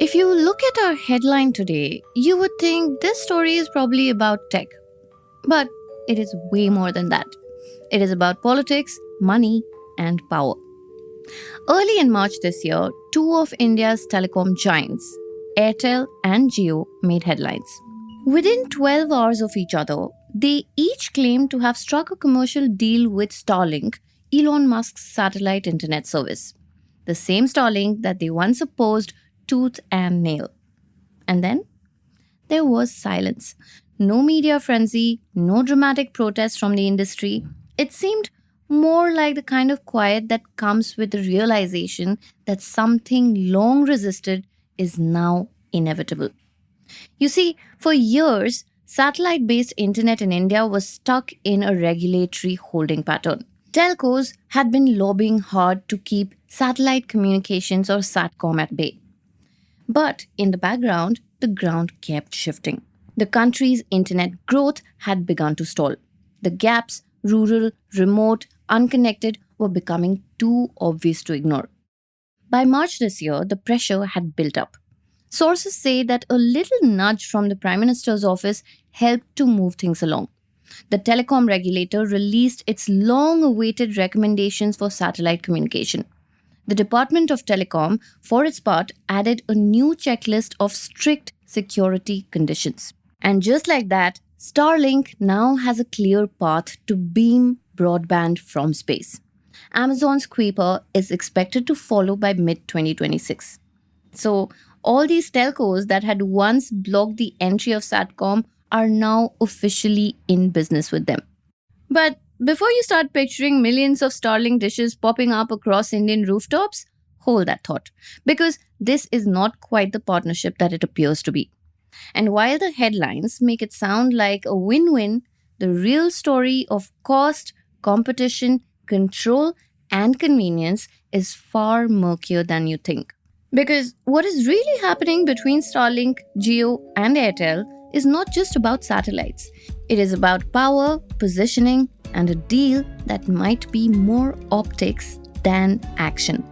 If you look at our headline today, you would think this story is probably about tech. But it is way more than that. It is about politics, money, and power. Early in March this year, two of India's telecom giants, Airtel and Jio, made headlines. Within 12 hours of each other, they each claimed to have struck a commercial deal with Starlink, Elon Musk's satellite internet service. The same Starlink that they once opposed tooth and nail. And then there was silence. No media frenzy, no dramatic protests from the industry. It seemed more like the kind of quiet that comes with the realization that something long resisted is now inevitable. You see, for years, satellite based internet in India was stuck in a regulatory holding pattern. Telcos had been lobbying hard to keep satellite communications or SATCOM at bay. But in the background, the ground kept shifting. The country's internet growth had begun to stall. The gaps, rural, remote, unconnected, were becoming too obvious to ignore. By March this year, the pressure had built up. Sources say that a little nudge from the Prime Minister's office helped to move things along. The telecom regulator released its long awaited recommendations for satellite communication. The Department of Telecom, for its part, added a new checklist of strict security conditions. And just like that, Starlink now has a clear path to beam broadband from space. Amazon's Kuiper is expected to follow by mid 2026. So, all these telcos that had once blocked the entry of SATCOM are now officially in business with them. But before you start picturing millions of Starlink dishes popping up across Indian rooftops, hold that thought, because this is not quite the partnership that it appears to be. And while the headlines make it sound like a win-win, the real story of cost, competition, control, and convenience is far murkier than you think. Because what is really happening between Starlink, Jio, and Airtel is not just about satellites. It is about power, positioning, and a deal that might be more optics than action.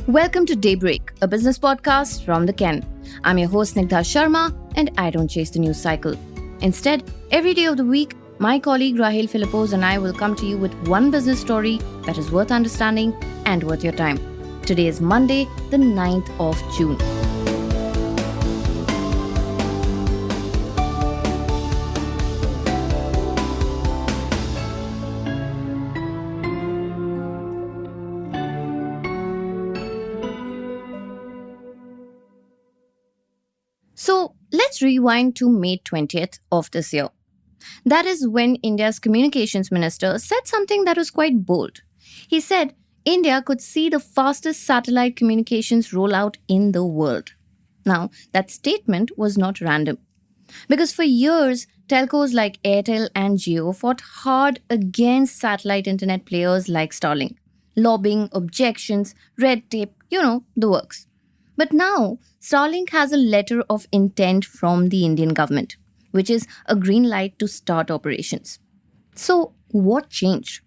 Welcome to Daybreak, a business podcast from the Ken. I'm your host Snigdha Sharma, and I don't chase the news cycle. Instead, every day of the week, my colleague Rahel Philippos and I will come to you with one business story that is worth understanding and worth your time. Today is Monday, the 9th of June. So let's rewind to May 20th of this year. That is when India's communications minister said something that was quite bold. He said India could see the fastest satellite communications rollout in the world. Now, that statement was not random. Because for years, telcos like Airtel and Jio fought hard against satellite internet players like Starlink. Lobbying, objections, red tape, the works. But now, Starlink has a letter of intent from the Indian government, which is a green light to start operations. So, what changed?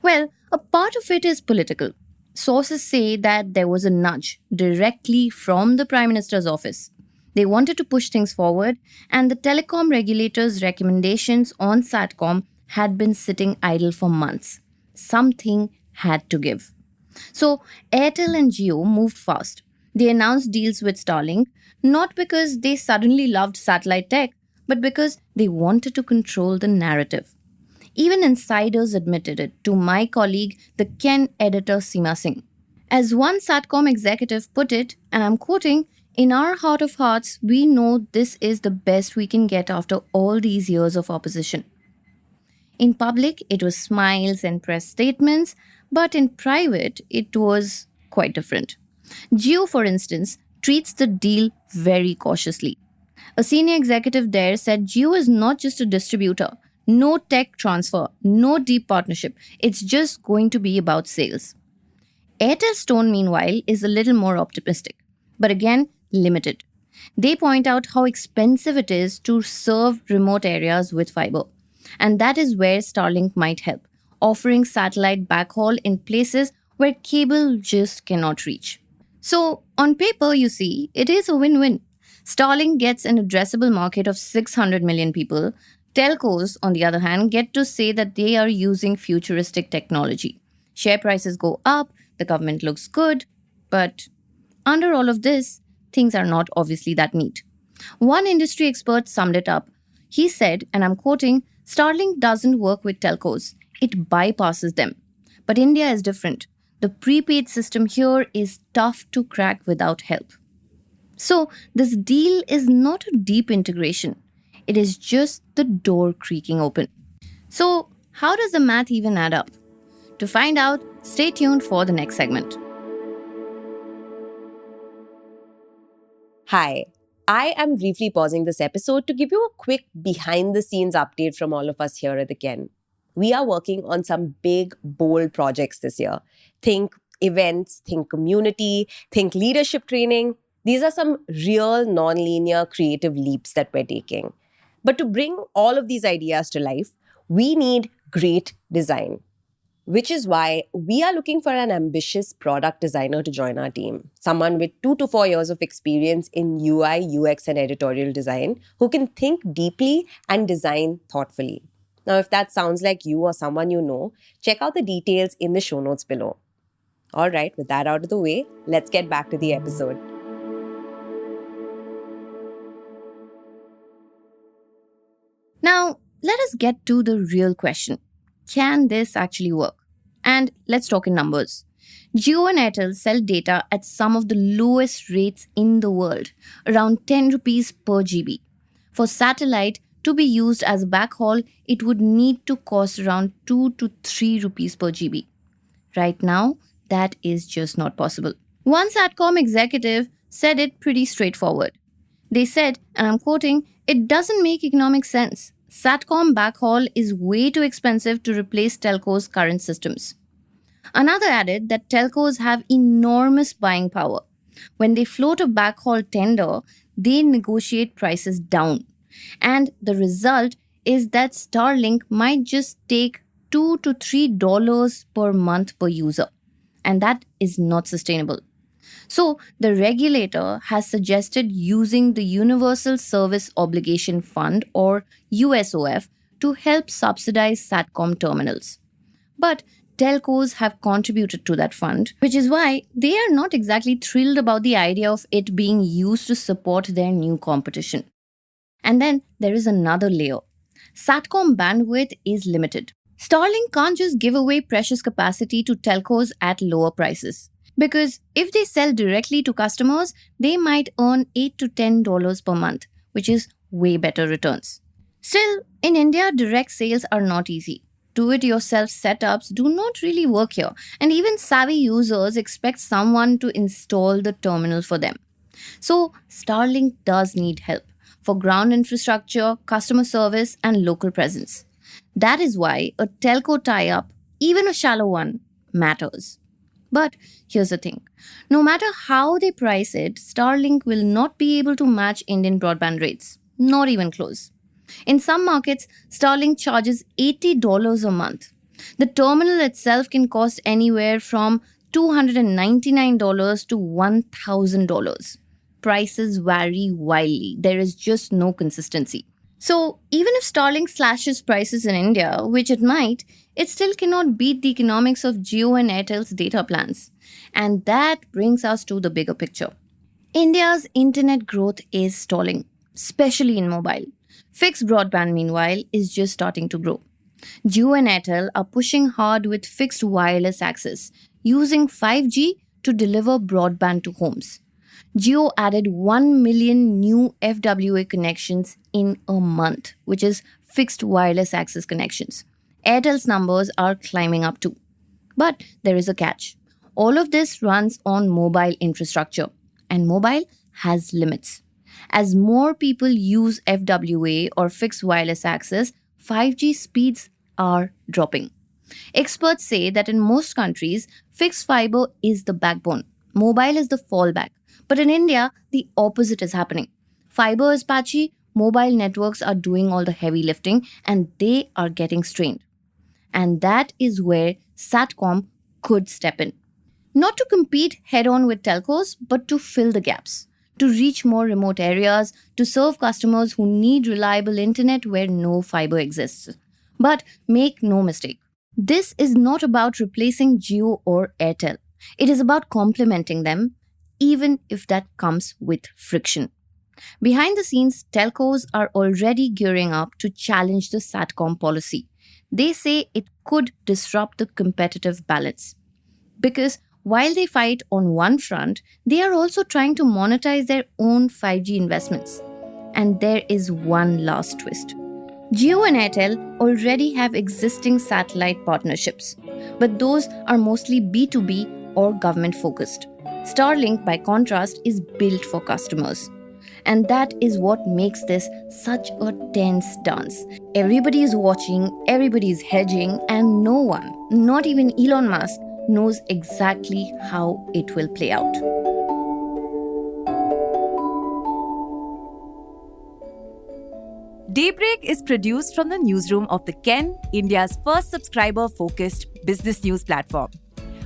Well, a part of it is political. Sources say that there was a nudge directly from the Prime Minister's office. They wanted to push things forward, and the telecom regulator's recommendations on SATCOM had been sitting idle for months. Something had to give. So, Airtel and Jio moved fast. They announced deals with Starlink, not because they suddenly loved satellite tech, but because they wanted to control the narrative. Even insiders admitted it to my colleague, the Ken editor Seema Singh. As one SATCOM executive put it, and I'm quoting, "In our heart of hearts, we know this is the best we can get after all these years of opposition." In public, it was smiles and press statements, but in private, it was quite different. Jio, for instance, treats the deal very cautiously. A senior executive there said Jio is not just a distributor. No tech transfer, no deep partnership. It's just going to be about sales. Airtel's tone, meanwhile, is a little more optimistic, but again, limited. They point out how expensive it is to serve remote areas with fiber. And that is where Starlink might help, offering satellite backhaul in places where cable just cannot reach. So, on paper, you see, it is a win win. Starlink gets an addressable market of 600 million people. Telcos, on the other hand, get to say that they are using futuristic technology. Share prices go up, the government looks good, but under all of this, things are not obviously that neat. One industry expert summed it up. He said, and I'm quoting, Starlink doesn't work with telcos, it bypasses them. But India is different. The prepaid system here is tough to crack without help. So, this deal is not a deep integration, it is just the door creaking open. So, how does the math even add up? To find out, stay tuned for the next segment. Hi, I am briefly pausing this episode to give you a quick behind the scenes update from all of us here at the Ken. We are working on some big, bold projects this year. Think events, think community, think leadership training. These are some real non-linear creative leaps that we're taking. But to bring all of these ideas to life, we need great design. Which is why we are looking for an ambitious product designer to join our team. Someone with 2 to 4 years of experience in UI, UX, and editorial design who can think deeply and design thoughtfully. Now, if that sounds like you or someone you know, check out the details in the show notes below. All right, with that out of the way, let's get back to the episode. Now, let us get to the real question. Can this actually work? And let's talk in numbers. Jio and Airtel sell data at some of the lowest rates in the world, around 10 rupees per GB. For satellite to be used as a backhaul, it would need to cost around 2 to 3 rupees per GB. Right now, that is just not possible. One Satcom executive said it pretty straightforward. They said, and I'm quoting, it doesn't make economic sense. Satcom backhaul is way too expensive to replace telcos' current systems. Another added that telcos have enormous buying power. When they float a backhaul tender, they negotiate prices down. And the result is that Starlink might just take $2 to $3 per month per user. And that is not sustainable. So, the regulator has suggested using the Universal Service Obligation Fund or USOF to help subsidize SATCOM terminals. But telcos have contributed to that fund, which is why they are not exactly thrilled about the idea of it being used to support their new competition. And then there is another layer. SATCOM bandwidth is limited. Starlink can't just give away precious capacity to telcos at lower prices. Because if they sell directly to customers, they might earn $8 to $10 per month, which is way better returns. Still, in India, direct sales are not easy. Do-it-yourself setups do not really work here, and even savvy users expect someone to install the terminal for them. So, Starlink does need help for ground infrastructure, customer service, and local presence. That is why a telco tie-up, even a shallow one, matters. But here's the thing. No matter how they price it, Starlink will not be able to match Indian broadband rates. Not even close. In some markets, Starlink charges $80 a month. The terminal itself can cost anywhere from $299 to $1,000. Prices vary wildly. There is just no consistency. So, even if Starlink slashes prices in India, which it might, it still cannot beat the economics of Jio and Airtel's data plans. And that brings us to the bigger picture. India's internet growth is stalling, especially in mobile. Fixed broadband, meanwhile, is just starting to grow. Jio and Airtel are pushing hard with fixed wireless access, using 5G to deliver broadband to homes. Jio added 1 million new FWA connections in a month, which is fixed wireless access connections. Airtel's numbers are climbing up too. But there is a catch. All of this runs on mobile infrastructure, and mobile has limits. As more people use FWA or fixed wireless access, 5G speeds are dropping. Experts say that in most countries, fixed fiber is the backbone. Mobile is the fallback. But in India, the opposite is happening. Fiber is patchy, mobile networks are doing all the heavy lifting, and they are getting strained. And that is where SATCOM could step in. Not to compete head on with telcos, but to fill the gaps, to reach more remote areas, to serve customers who need reliable internet where no fiber exists. But make no mistake, this is not about replacing Jio or Airtel. It is about complementing them, even if that comes with friction. Behind the scenes, telcos are already gearing up to challenge the SATCOM policy. They say it could disrupt the competitive balance. Because while they fight on one front, they are also trying to monetize their own 5G investments. And there is one last twist. Jio and Airtel already have existing satellite partnerships, but those are mostly B2B or government focused. Starlink, by contrast, is built for customers. And that is what makes this such a tense dance. Everybody is watching, everybody is hedging, and no one, not even Elon Musk, knows exactly how it will play out. Daybreak is produced from the newsroom of The Ken, India's first subscriber-focused business news platform.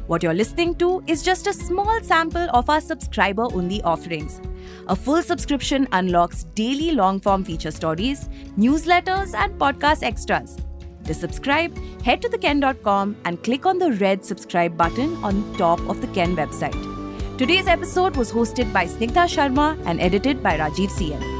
What you're listening to is just a small sample of our subscriber-only offerings. A full subscription unlocks daily long-form feature stories, newsletters, and podcast extras. To subscribe, head to theken.com and click on the red subscribe button on top of the Ken website. Today's episode was hosted by Snigdha Sharma and edited by Rajiv CN.